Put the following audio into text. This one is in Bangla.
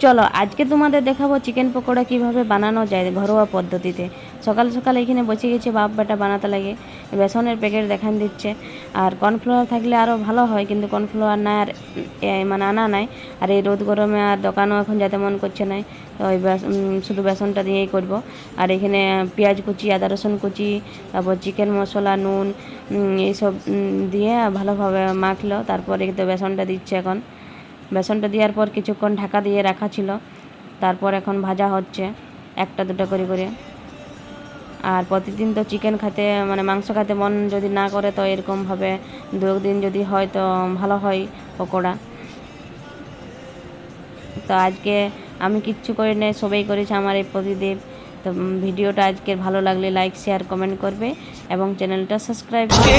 চলো আজকে তোমাদের দেখাবো চিকেন পকোড়া কিভাবে বানানো যায় ঘরোয়া পদ্ধতিতে। সকাল সকাল এখানে বসে গেছে বাপ বেটা বানাতে লাগে। বেসনের প্যাকেট দেখান দিচ্ছে, আর কর্নফ্লাওয়ার থাকলে আরও ভালো হয়, কিন্তু কর্নফ্লাওয়ার নাই, আর মানে আনা নাই। আর এই রোদ গরমে আর দোকানও এখন যেতে মন করছে নাই, তো ওই শুধু বেসনটা দিয়েই করব। আর এখানে পেঁয়াজ কুচি, আদা রসুন কুচি, তারপর চিকেন মশলা, নুন, এইসব দিয়ে ভালোভাবে মাখলো। তারপরে তো বেসনটা দিচ্ছে এখন। বেসনটা দেওয়ার পর কিছুক্ষণ ঢাকা দিয়ে রাখা ছিল, তারপর এখন ভাজা হচ্ছে একটা দুটো করে করে। আর প্রতিদিন তো চিকেন খেতে মানে মাংস খেতে মন যদি না করে, তো এরকমভাবে দু একদিন যদি হয় তো ভালো হয় পকোড়া। তো আজকে আমি কিচ্ছু করি নাই, সবাই করেছে আমার এই প্রতিদিন। তো ভিডিওটা আজকের ভালো লাগলে লাইক শেয়ার কমেন্ট করবে এবং চ্যানেলটা সাবস্ক্রাইব করবে।